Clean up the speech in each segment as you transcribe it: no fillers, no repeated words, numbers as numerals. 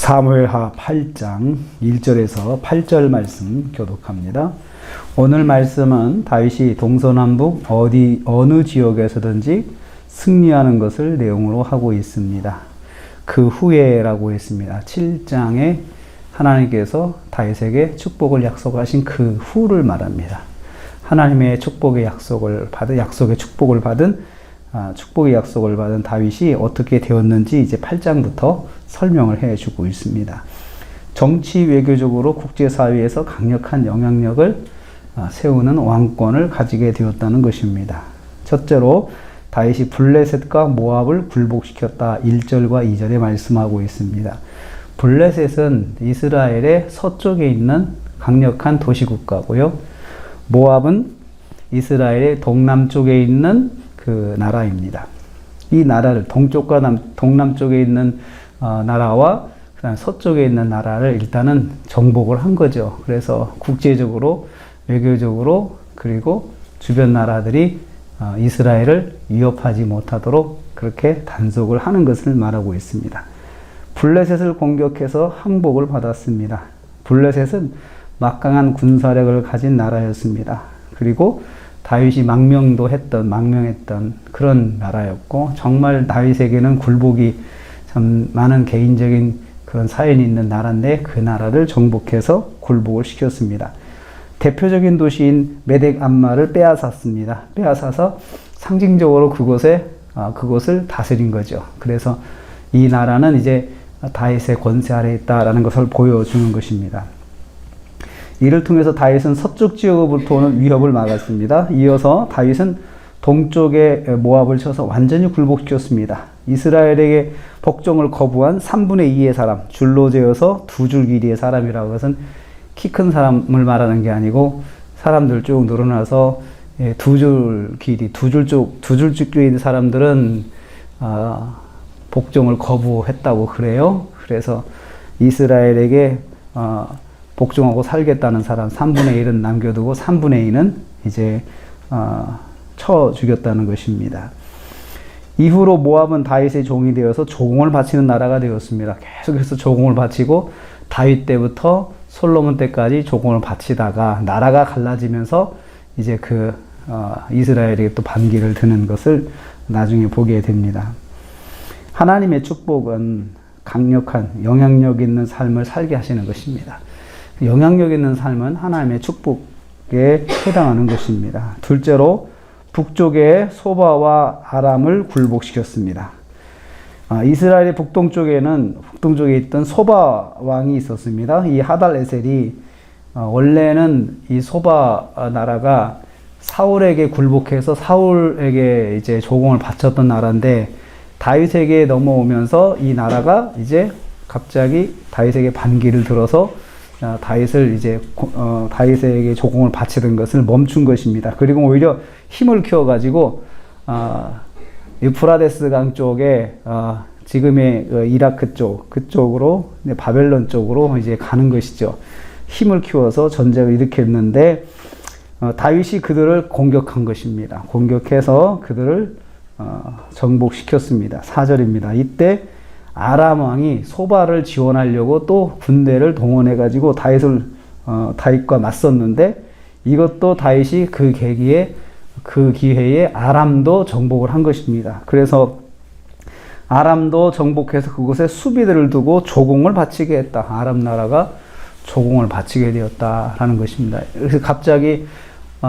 사무엘하 8장 1절에서 8절 말씀 교독합니다. 오늘 말씀은 다윗이 동서남북 어느 지역에서든지 승리하는 것을 내용으로 하고 있습니다. 그 후에라고 했습니다. 7장에 하나님께서 다윗에게 축복을 약속하신 그 후를 말합니다. 하나님의 축복의 약속을 받은 축복의 약속을 받은 다윗이 어떻게 되었는지 이제 8장부터 설명을 해주고 있습니다. 정치 외교적으로 국제사회에서 강력한 영향력을 세우는 왕권을 가지게 되었다는 것입니다. 첫째로 다윗이 블레셋과 모압을 굴복시켰다. 1절과 2절에 말씀하고 있습니다. 블레셋은 이스라엘의 서쪽에 있는 강력한 도시국가고요. 모압은 이스라엘의 동남쪽에 있는 그 나라입니다. 이 나라를 동남쪽에 있는 나라와 그다음 서쪽에 있는 나라를 일단은 정복을 한 거죠. 그래서 국제적으로 외교적으로 그리고 주변 나라들이 이스라엘을 위협하지 못하도록 그렇게 단속을 하는 것을 말하고 있습니다. 블레셋을 공격해서 항복을 받았습니다. 블레셋은 막강한 군사력을 가진 나라였습니다. 그리고 다윗이 망명했던 그런 나라였고, 정말 다윗에게는 굴복이 참 많은 개인적인 그런 사연이 있는 나라인데 그 나라를 정복해서 굴복을 시켰습니다. 대표적인 도시인 메덱 암마를 빼앗았습니다. 빼앗아서 상징적으로 그곳을 다스린 거죠. 그래서 이 나라는 이제 다윗의 권세 아래에 있다라는 것을 보여주는 것입니다. 이를 통해서 다윗은 서쪽 지역으로부터 오는 위협을 막았습니다. 이어서 다윗은 동쪽의 모압을 쳐서 완전히 굴복시켰습니다. 이스라엘에게 복종을 거부한 3분의 2의 사람, 줄로 재어서 두 줄 길이의 사람이라고 해서 키 큰 사람을 말하는 게 아니고 사람들 쭉 늘어나서 두 줄 길이, 두 줄 길이의 사람들은 복종을 거부했다고 그래요. 그래서 이스라엘에게 복종하고 살겠다는 사람 3분의 1은 남겨두고 3분의 2는 이제 쳐 죽였다는 것입니다. 이후로 모압은 다윗의 종이 되어서 조공을 바치는 나라가 되었습니다. 계속해서 조공을 바치고 다윗 때부터 솔로몬 때까지 조공을 바치다가 나라가 갈라지면서 이제 이스라엘에게 또 반기를 드는 것을 나중에 보게 됩니다. 하나님의 축복은 강력한 영향력 있는 삶을 살게 하시는 것입니다. 영향력 있는 삶은 하나님의 축복에 해당하는 것입니다. 둘째로 북쪽의 소바와 아람을 굴복시켰습니다. 이스라엘의 북동쪽에 있던 소바 왕이 있었습니다. 이 하달에셀이 원래는 이 소바 나라가 사울에게 굴복해서 사울에게 이제 조공을 바쳤던 나라인데 다윗에게 넘어오면서 이 나라가 이제 갑자기 다윗에게 반기를 들어서 다윗에게 조공을 바치던 것을 멈춘 것입니다. 그리고 오히려 힘을 키워가지고 유프라데스 강 쪽에 지금의 이라크 그쪽으로 바벨론 쪽으로 이제 가는 것이죠. 힘을 키워서 전쟁을 일으켰는데 다윗이 그들을 공격한 것입니다. 공격해서 그들을 정복시켰습니다. 4절입니다. 이때 아람 왕이 소바를 지원하려고 또 군대를 동원해가지고 다윗과 맞섰는데 이것도 다윗이 그 기회에 아람도 정복을 한 것입니다. 그래서 아람도 정복해서 그곳에 수비대를 두고 조공을 바치게 했다. 아람 나라가 조공을 바치게 되었다라는 것입니다. 그래서 갑자기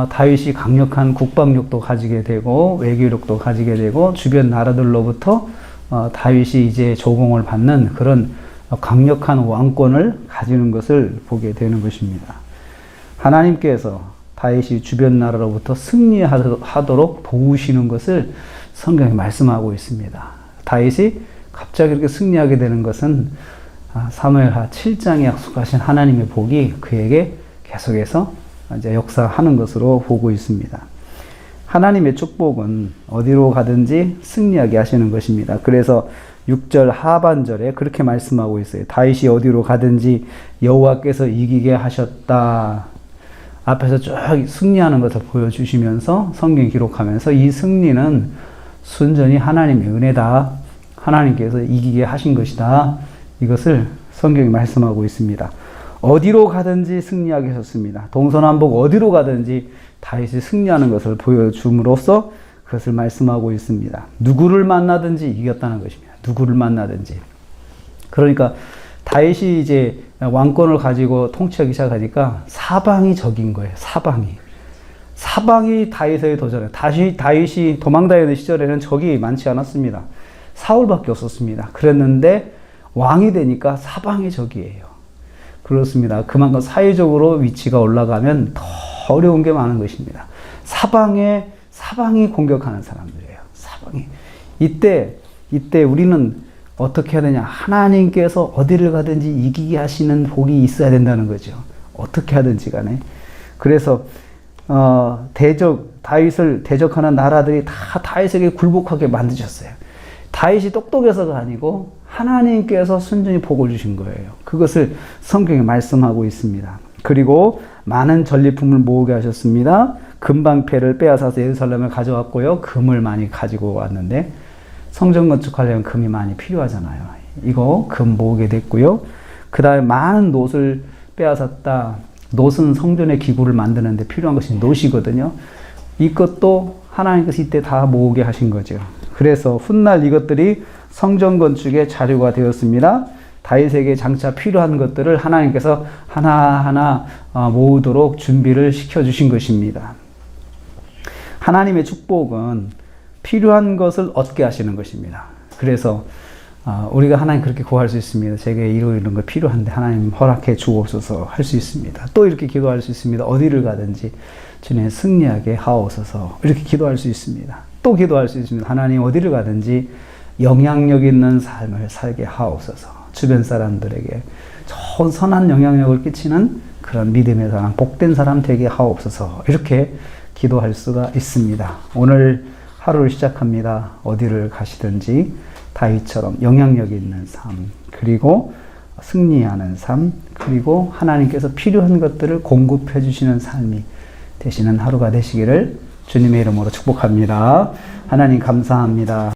다윗이 강력한 국방력도 가지게 되고 외교력도 가지게 되고 주변 나라들로부터 다윗이 이제 조공을 받는 그런 강력한 왕권을 가지는 것을 보게 되는 것입니다. 하나님께서 다윗이 주변 나라로부터 승리하도록 도우시는 것을 성경에 말씀하고 있습니다. 다윗이 갑자기 이렇게 승리하게 되는 것은 사무엘하 7장에 약속하신 하나님의 복이 그에게 계속해서 이제 역사하는 것으로 보고 있습니다. 하나님의 축복은 어디로 가든지 승리하게 하시는 것입니다. 그래서 6절 하반절에 그렇게 말씀하고 있어요. 다윗이 어디로 가든지 여호와께서 이기게 하셨다. 앞에서 쭉 승리하는 것을 보여주시면서 성경 기록하면서 이 승리는 순전히 하나님의 은혜다. 하나님께서 이기게 하신 것이다. 이것을 성경이 말씀하고 있습니다. 어디로 가든지 승리하게 하셨습니다. 동서남북 어디로 가든지 다윗이 승리하는 것을 보여줌으로써 그것을 말씀하고 있습니다. 누구를 만나든지 이겼다는 것입니다. 누구를 만나든지. 그러니까 다윗이 이제 왕권을 가지고 통치하기 시작하니까 사방이 적인 거예요. 사방이 다윗에게 도전해요. 다윗이 도망다니는 시절에는 적이 많지 않았습니다. 사울밖에 없었습니다. 그랬는데 왕이 되니까 사방이 적이에요. 그렇습니다. 그만큼 사회적으로 위치가 올라가면 더 어려운 게 많은 것입니다. 사방이 공격하는 사람들이에요. 사방이. 이때 우리는 어떻게 해야 되냐? 하나님께서 어디를 가든지 이기게 하시는 복이 있어야 된다는 거죠. 어떻게 하든지 간에. 그래서 다윗을 대적하는 나라들이 다 다윗에게 굴복하게 만드셨어요. 다윗이 똑똑해서가 아니고 하나님께서 순전히 복을 주신 거예요. 그것을 성경에 말씀하고 있습니다. 그리고 많은 전리품을 모으게 하셨습니다. 금방패를 빼앗아서 예루살렘을 가져왔고요. 금을 많이 가지고 왔는데 성전 건축하려면 금이 많이 필요하잖아요. 이거 금 모으게 됐고요. 그 다음에 많은 놋을 빼앗았다. 놋은 성전의 기구를 만드는데 필요한 것이 놋이거든요. 이것도 하나님께서 이때 다 모으게 하신 거죠. 그래서 훗날 이것들이 성전 건축의 자료가 되었습니다. 다윗에게 장차 필요한 것들을 하나님께서 하나하나 모으도록 준비를 시켜주신 것입니다. 하나님의 축복은 필요한 것을 얻게 하시는 것입니다. 그래서 우리가 하나님 그렇게 구할 수 있습니다. 제게 이런 거 필요한데 하나님 허락해 주옵소서 할 수 있습니다. 또 이렇게 기도할 수 있습니다. 어디를 가든지 주님 승리하게 하옵소서 이렇게 기도할 수 있습니다. 또 기도할 수 있습니다. 하나님 어디를 가든지 영향력 있는 삶을 살게 하옵소서. 주변 사람들에게 좋은 선한 영향력을 끼치는 그런 믿음의 사람, 복된 사람 되게 하옵소서. 이렇게 기도할 수가 있습니다. 오늘 하루를 시작합니다. 어디를 가시든지 다윗처럼 영향력 있는 삶, 그리고 승리하는 삶, 그리고 하나님께서 필요한 것들을 공급해 주시는 삶이 되시는 하루가 되시기를 주님의 이름으로 축복합니다. 하나님 감사합니다.